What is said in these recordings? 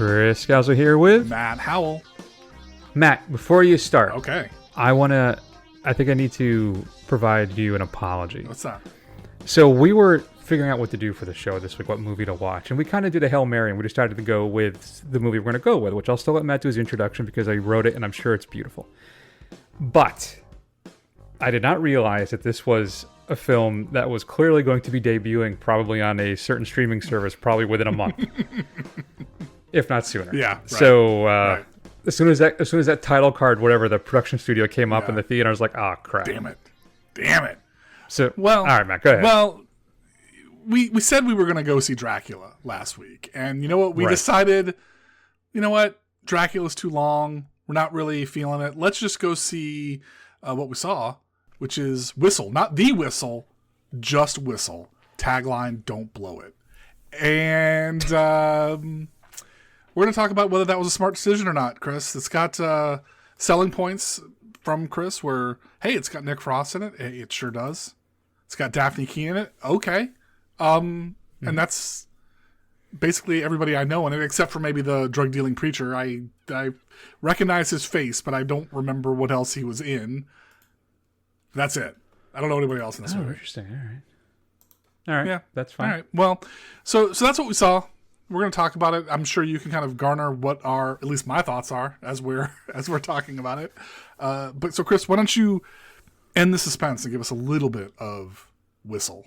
Chris Scalzo here with Matt Howell. Matt. Before you start, Okay. I think I need to provide you an apology. What's that? So we were figuring out what to do for the show this week, what movie to watch, and we kind of did a Hail Mary, and we decided to go with the movie we're going to go with, which I'll still let Matt do his introduction because I wrote it and I'm sure it's beautiful. But I did not realize that this was a film that was clearly going to be debuting probably on a certain streaming service probably within a month, if not sooner. Yeah. Right. So Right. as soon as that title card, whatever, the production studio came up in the theater, I was like, oh crap! Damn it. So Well, all right, Matt, go ahead. Well, we said we were going to go see Dracula last week, and you know what? We Right. decided, you know what? Dracula's too long. We're not really feeling it. Let's just go see what we saw, which is Whistle. Not The Whistle, just Whistle. Tagline, don't blow it. And we're going to talk about whether that was a smart decision or not, Chris. It's got selling points from Chris where, hey, it's got Nick Frost in it. Hey, it sure does. It's got Daphne Keane in it. Okay. And that's basically everybody I know in it, except for maybe the drug-dealing preacher. I recognize his face, but I don't remember what else he was in. That's it. I don't know anybody else in this movie. Interesting. All right. Yeah, that's fine. All right. Well, so that's what we saw. We're going to talk about it. I'm sure you can kind of garner what our, at least my thoughts are as we're talking about it. But so, Chris, why don't you end the suspense and give us a little bit of Whistle?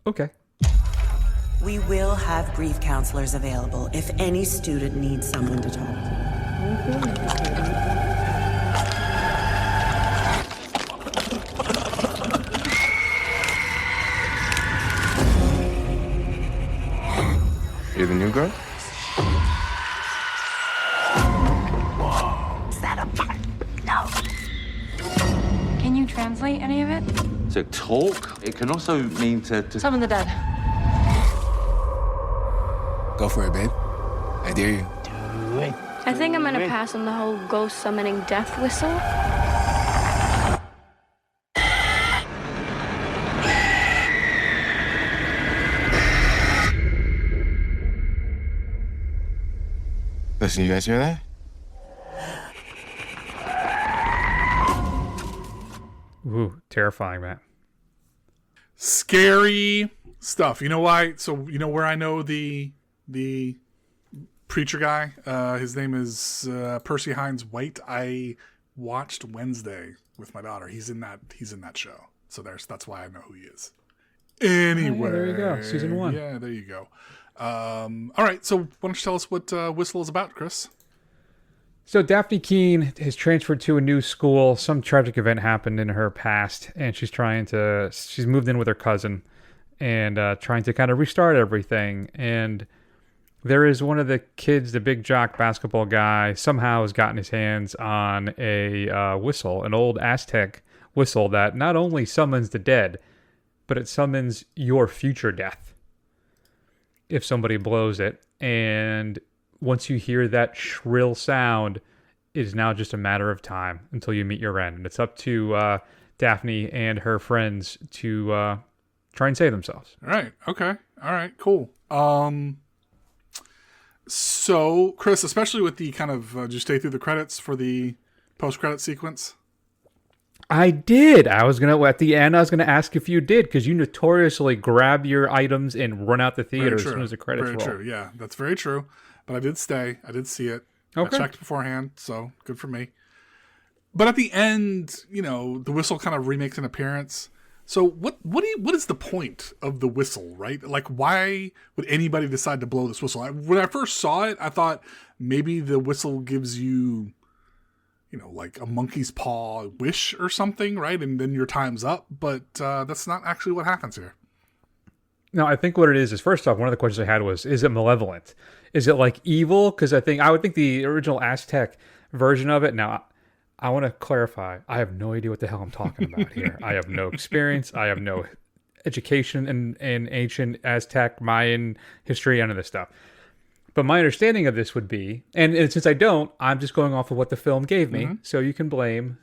Okay. We will have grief counselors available if any student needs someone to talk to. You're the new girl? Is that a part? No. Can you translate any of it? So talk, it can also mean to... Summon the dead. Go for it, babe. I dare you. I think I'm gonna pass on the whole ghost summoning death whistle. Listen, you guys hear that? Ooh, terrifying, Matt. Scary stuff. You know why? So you know where I know the preacher guy? His name is Percy Hines White. I watched Wednesday with my daughter. He's in that show. So that's why I know who he is. Anyway, there you go. Season 1. Yeah, there you go. All right. So why don't you tell us what Whistle is about, Chris? So Daphne Keane has transferred to a new school. Some tragic event happened in her past, and she's moved in with her cousin and trying to kind of restart everything. And there is one of the kids, the big jock basketball guy, somehow has gotten his hands on a whistle, an old Aztec whistle that not only summons the dead, but it summons your future death if somebody blows it. And once you hear that shrill sound, it is now just a matter of time until you meet your end. And it's up to Daphne and her friends to try and save themselves. All right. Okay. All right. Cool. So, Chris, especially with the kind of, did you stay through the credits for the post-credit sequence? I did. At the end, I was going to ask if you did, because you notoriously grab your items and run out the theater as soon as the credits roll. Very true. Yeah, that's very true. But I did stay. I did see it. Okay. I checked beforehand, so good for me. But at the end, the whistle kind of remakes an appearance. So what is the point of the whistle, right? Like, why would anybody decide to blow this whistle? When I first saw it, I thought maybe the whistle gives you, like a monkey's paw wish or something, right? And then your time's up. But that's not actually what happens here. No, I think what it is first off, one of the questions I had was, is it malevolent? Is it like evil? Because I would think the original Aztec version of it. Now, I want to clarify. I have no idea what the hell I'm talking about here. I have no experience. I have no education in ancient Aztec, Mayan history, none of this stuff. But my understanding of this would be, and since I don't, I'm just going off of what the film gave me. Mm-hmm. So you can blame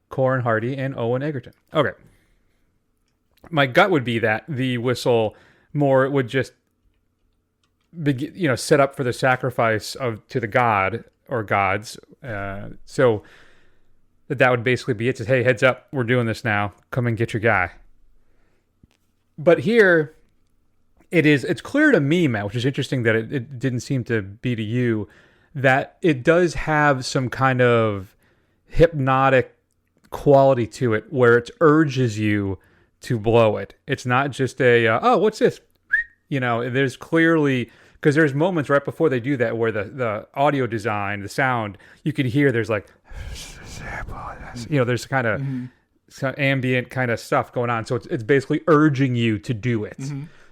Corin Hardy and Owen Egerton. Okay. My gut would be that the whistle more would just set up for the sacrifice to the god or gods. So that would basically be it. Just, hey, heads up, we're doing this now. Come and get your guy. But here, it's clear to me, Matt, which is interesting that it didn't seem to be to you, that it does have some kind of hypnotic quality to it where it urges you to blow it. It's not just oh, what's this? There's clearly, because there's moments right before they do that where the audio design, the sound, you can hear there's like, there's kind of ambient kind of stuff going on. So it's basically urging you to do it.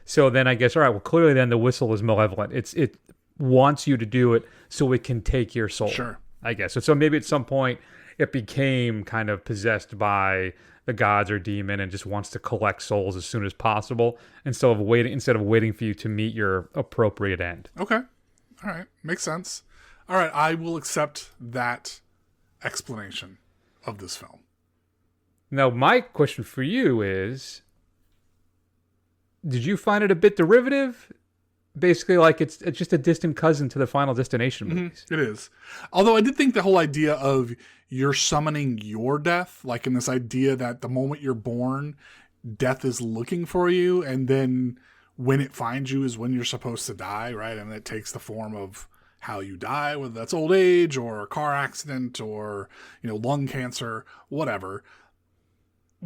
So then I guess, all right, well, clearly then the whistle is malevolent. It wants you to do it so it can take your soul. Sure. I guess. So maybe at some point it became kind of possessed by the gods or demon and just wants to collect souls as soon as possible instead of waiting for you to meet your appropriate end. Okay. All right. Makes sense. All right. I will accept that explanation of this film. Now, my question for you is, did you find it a bit derivative? Basically, like it's just a distant cousin to the Final Destination movies. It is. Although I did think the whole idea of you're summoning your death, like in this idea that the moment you're born, death is looking for you, and then when it finds you is when you're supposed to die, right? And it takes the form of how you die, whether that's old age or a car accident or, lung cancer, whatever.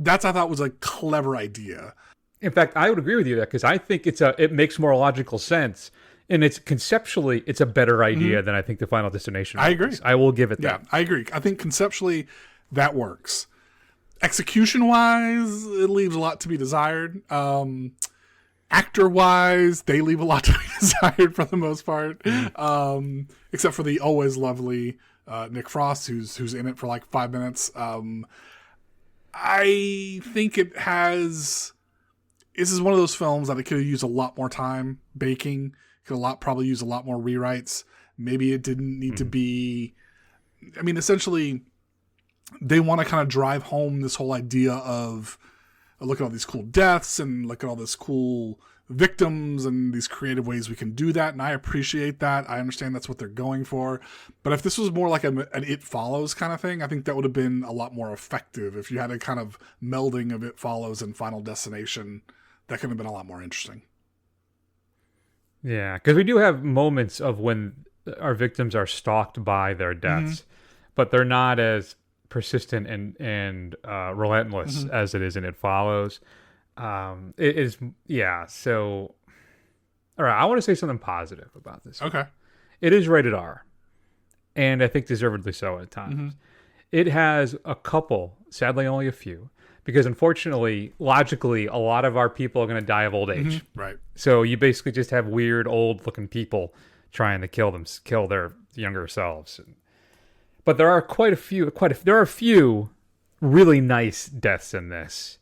I thought was a clever idea. In fact, I would agree with you there because I think it makes more logical sense, and it's conceptually it's a better idea than I think the Final Destination movies. I agree. I will give it that. Yeah, I agree. I think conceptually that works. Execution-wise, it leaves a lot to be desired. Actor-wise, they leave a lot to be desired for the most part, except for the always lovely Nick Frost, who's in it for like 5 minutes. I think it has. This is one of those films that it could have used a lot more time baking. Probably use a lot more rewrites. Maybe it didn't need to be. I mean, essentially, they want to kind of drive home this whole idea of look at all these cool deaths and look at all this cool victims and these creative ways we can do that. And I appreciate that. I understand that's what they're going for. But if this was more like an It Follows kind of thing, I think that would have been a lot more effective. If you had a kind of melding of It Follows and Final Destination, that could have been a lot more interesting. Yeah, because we do have moments of when our victims are stalked by their deaths, but they're not as persistent and relentless as it is in It Follows. It is, yeah. So, all right, I want to say something positive about this. Okay. It is rated R, and I think deservedly so at times. It has a couple, sadly only a few, because unfortunately, logically, a lot of our people are going to die of old age. Right. So you basically just have weird old-looking people trying to kill their younger selves. But there are there are a few really nice deaths in this.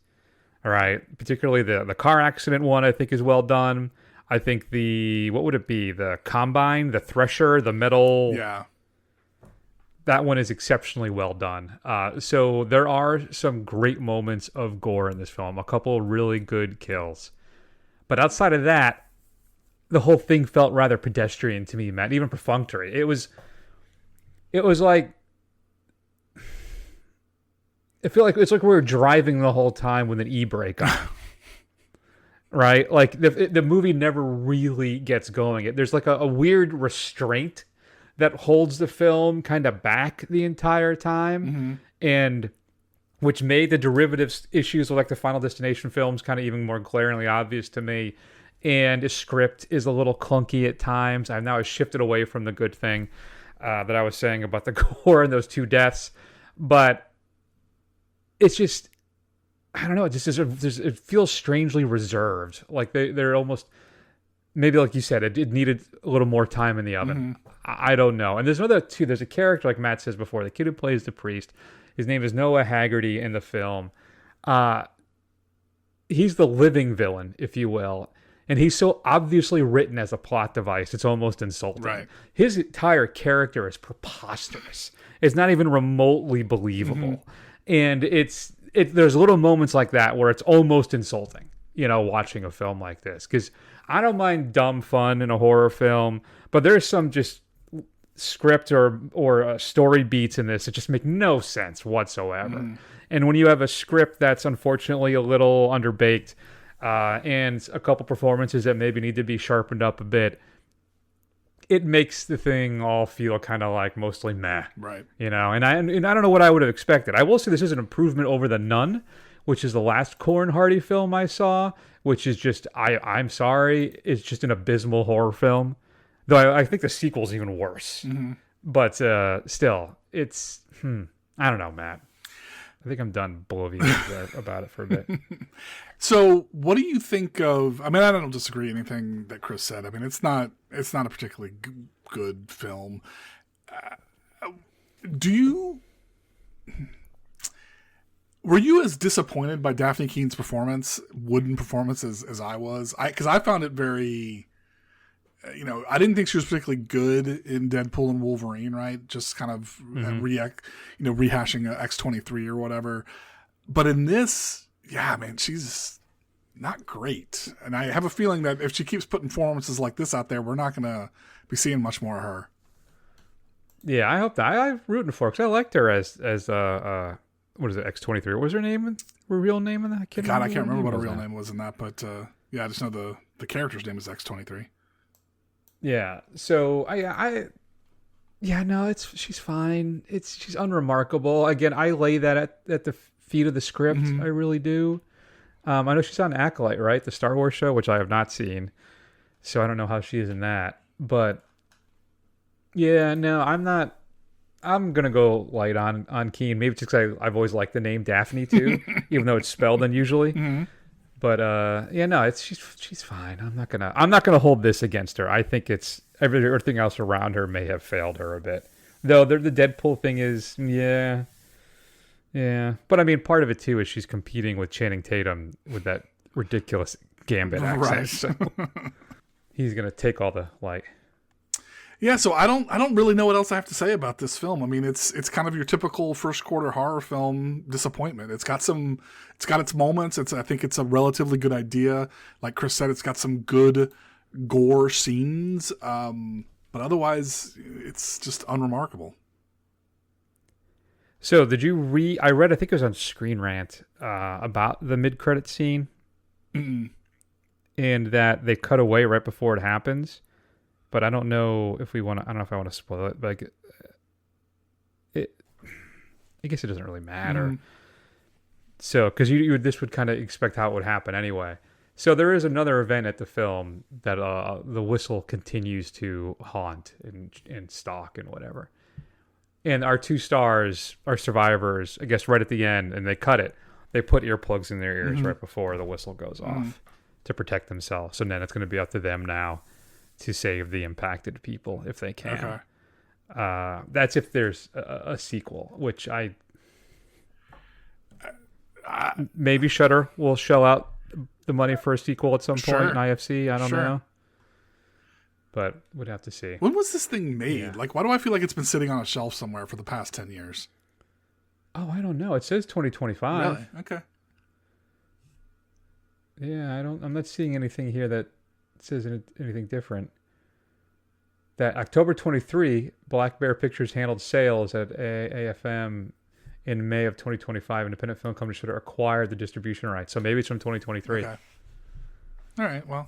All right, particularly the car accident one I think is well done. I think what would it be? The combine, the thresher, the metal. Yeah. That one is exceptionally well done. So there are some great moments of gore in this film. A couple of really good kills. But outside of that, the whole thing felt rather pedestrian to me, Matt, even perfunctory. It was like, I feel like it's like we were driving the whole time with an e-brake on. Right? Like the movie never really gets going. There's like a weird restraint that holds the film kind of back the entire time, and which made the derivative issues of like the Final Destination films kind of even more glaringly obvious to me. And the script is a little clunky at times. I've now shifted away from the good thing that I was saying about the gore and those two deaths, but it's just, I don't know. It just it feels strangely reserved. Like they're almost, maybe like you said, it needed a little more time in the oven. I don't know. And there's another two. There's a character, like Matt says before, the kid who plays the priest. His name is Noah Haggerty in the film. He's the living villain, if you will. And he's so obviously written as a plot device, it's almost insulting. Right. His entire character is preposterous. It's not even remotely believable. And there's little moments like that where it's almost insulting. watching a film like this. Because I don't mind dumb fun in a horror film, but there's some just script or story beats in this that just make no sense whatsoever. And when you have a script that's unfortunately a little underbaked, and a couple performances that maybe need to be sharpened up a bit, it makes the thing all feel kind of like mostly meh. Right. And I don't know what I would have expected. I will say this is an improvement over The Nun, which is the last Corin Hardy film I saw, which is just, I'm sorry, it's just an abysmal horror film. Though I think the sequel's even worse. But still, it's, I don't know, Matt. I think I'm done bloviating about it for a bit. So, what do you think of? I mean, I don't disagree with anything that Chris said. I mean, it's not a particularly good film. Were you as disappointed by Daphne Keene's wooden performance, as I was? Because I found it very. I didn't think she was particularly good in Deadpool and Wolverine, right? Just kind of rehashing X-23 or whatever. But in this, yeah, man, she's not great. And I have a feeling that if she keeps putting performances like this out there, we're not going to be seeing much more of her. Yeah, I hope that. I'm rooting for her because I liked her as what is it, X-23? What was her name? Her real name in that? I can't remember what her real name was in that, but yeah, I just know the character's name is X-23. Yeah. So she's fine. She's unremarkable. Again, I lay that at the feet of the script. I really do. I know she's on Acolyte, right? The Star Wars show, which I have not seen. So I don't know how she is in that. But yeah, no, I'm not. I'm gonna go light on Keene. Maybe just because I've always liked the name Daphne too, even though it's spelled unusually. But yeah, no, she's fine. I'm not gonna hold this against her. I think it's everything else around her may have failed her a bit. Though the Deadpool thing is, yeah. But I mean, part of it too is she's competing with Channing Tatum with that ridiculous Gambit accent. Right. So he's gonna take all the like. Yeah, so I don't really know what else I have to say about this film. I mean, it's kind of your typical first quarter horror film disappointment. It's got its moments. I think it's a relatively good idea. Like Chris said, it's got some good gore scenes. But otherwise, it's just unremarkable. So did you I read, I think it was on Screen Rant, about the mid-credit scene. And that they cut away right before it happens. But I don't know if I don't know if I want to spoil it. But I guess it doesn't really matter. So, because this would kind of expect how it would happen anyway. So there is another event at the film that the whistle continues to haunt and stalk and whatever. And our two stars are survivors, I guess, right at the end, and they cut it. They put earplugs in their ears right before the whistle goes off to protect themselves. So then it's going to be up to them now to save the impacted people if they can. Okay. That's if there's a sequel, which maybe Shudder will shell out the money for a sequel at some point in IFC. I don't know. But we'd have to see. When was this thing made? Yeah. Like, why do I feel like it's been sitting on a shelf somewhere for the past 10 years? Oh, I don't know. It says 2025. Really? Okay. Yeah, I'm not seeing anything here that says anything different. That October 23, Black Bear Pictures handled sales at AFM in May of 2025. Independent film company should have acquired the distribution rights. So maybe it's from 2023. Okay. All right. Well,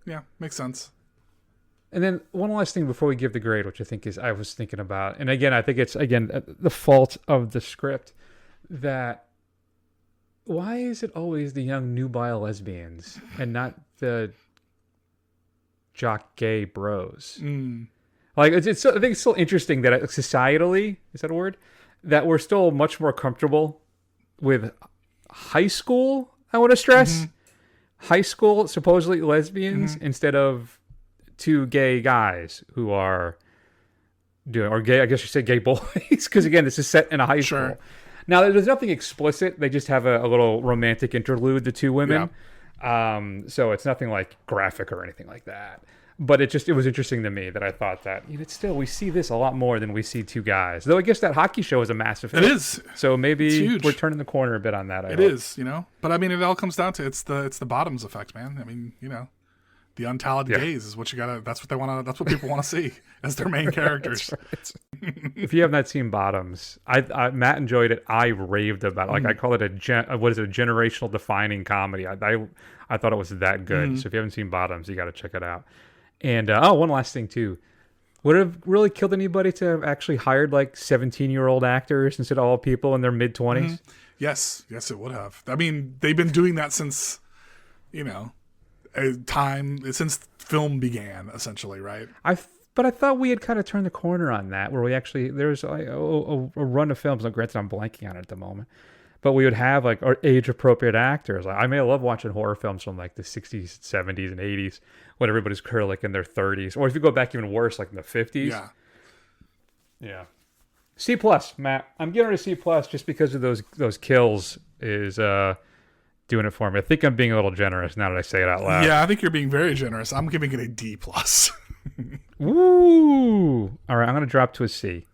yeah, makes sense. And then one last thing before we give the grade, which I was thinking about. And again, I think it's, the fault of the script that why is it always the young nubile lesbians and not the jock gay bros? Like I think it's still interesting that societally, is that a word, that we're still much more comfortable with high school. I want to stress high school supposedly lesbians instead of two gay guys who are doing, or gay, I guess you say gay boys, because again, this is set in a high school. Now, there's nothing explicit. They just have a little romantic interlude, the two women. Yeah. So it's nothing like graphic or anything like that. But it was interesting to me that I thought that it's still, we see this a lot more than we see two guys. Though I guess that hockey show is a massive hit. It is. So maybe It's huge. we're turning the corner a bit on that. It is, But I mean, it all comes down to it's the bottoms effect, man. I mean, the untalented gays is what you gotta. That's what they want to. That's what people want to see as their main characters. If you have not seen Bottoms, I Matt enjoyed it. I raved about it. Like I call it a generational defining comedy. I thought it was that good. So if you haven't seen Bottoms, you got to check it out. And one last thing too. Would it have really killed anybody to have actually hired like 17-year-old actors instead of all people in their mid-20s? Yes, it would have. I mean, they've been doing that since, since film began, essentially, right? But I thought we had kind of turned the corner on that, where we actually, there's like a run of films. Now, granted, I'm blanking on it at the moment, but we would have like age-appropriate actors. Like, I may love watching horror films from like the 60s, 70s, and 80s, when everybody's kind of like in their 30s, or if you go back even worse, like in the 50s. Yeah. C+, Matt. I'm giving it a C+ just because of those kills is doing it for me. I think I'm being a little generous now that I say it out loud. Yeah, I think you're being very generous. I'm giving it a D+. Woo! All right, I'm going to drop to a C.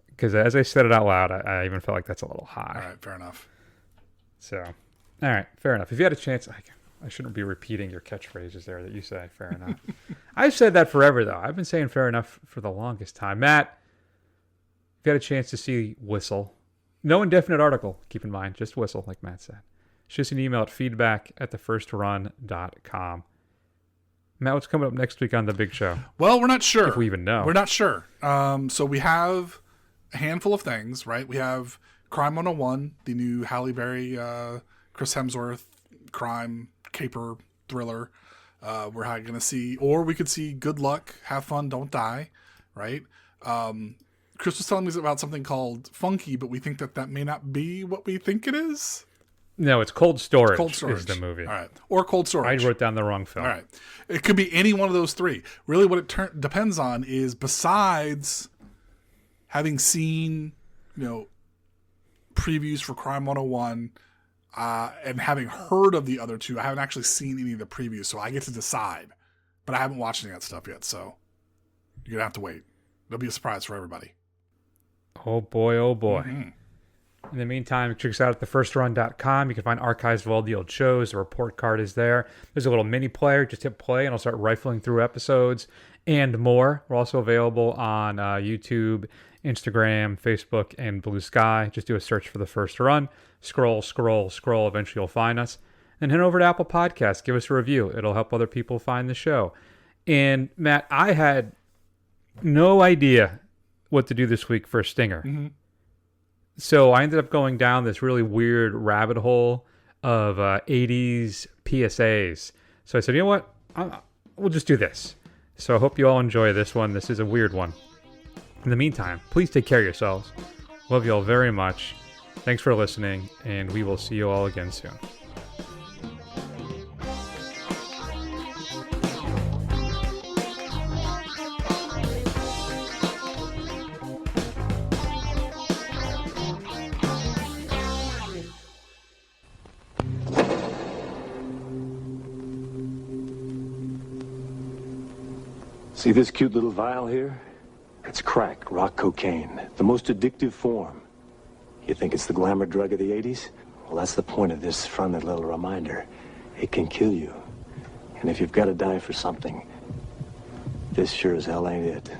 Because as I said it out loud, I even felt like that's a little high. All right, fair enough. So, all right, fair enough. If you had a chance, I shouldn't be repeating your catchphrases there that you say, fair enough. I've said that forever, though. I've been saying fair enough for the longest time. Matt, if you had a chance to see Whistle, no indefinite article, keep in mind, just Whistle, like Matt said. Shoot us an email at feedback@thefirstrun.com. Matt, what's coming up next week on The Big Show? Well, we're not sure. If we even know. We're not sure. So we have a handful of things, right? We have Crime 101, the new Halle Berry, Chris Hemsworth crime caper thriller. We're going to see, or we could see Good Luck, Have Fun, Don't Die, right? Chris was telling me about something called Funky, but we think that may not be what we think it is. No, it's Cold Storage, Cold Storage is the movie. All right. Or Cold Storage. I wrote down the wrong film. All right. It could be any one of those three. Really what it depends on is, besides having seen, previews for Crime 101 and having heard of the other two, I haven't actually seen any of the previews, so I get to decide. But I haven't watched any of that stuff yet, so you're going to have to wait. It'll be a surprise for everybody. Oh, boy, oh, boy. Mm-hmm. In the meantime, check us out at thefirstrun.com. You can find archives of all the old shows. The report card is there. There's a little mini player. Just hit play, and I'll start rifling through episodes and more. We're also available on YouTube, Instagram, Facebook, and Blue Sky. Just do a search for The First Run. Scroll. Eventually, you'll find us. And head over to Apple Podcasts. Give us a review. It'll help other people find the show. And, Matt, I had no idea what to do this week for a stinger. Mm-hmm. So I ended up going down this really weird rabbit hole of 80s PSAs. So I said, you know what? We'll just do this. So I hope you all enjoy this one. This is a weird one. In the meantime, please take care of yourselves. Love you all very much. Thanks for listening, and we will see you all again soon. See this cute little vial here? It's crack, rock cocaine, the most addictive form. You think it's the glamour drug of the 80s? Well, that's the point of this friendly little reminder. It can kill you. And if you've got to die for something, this sure as hell ain't it.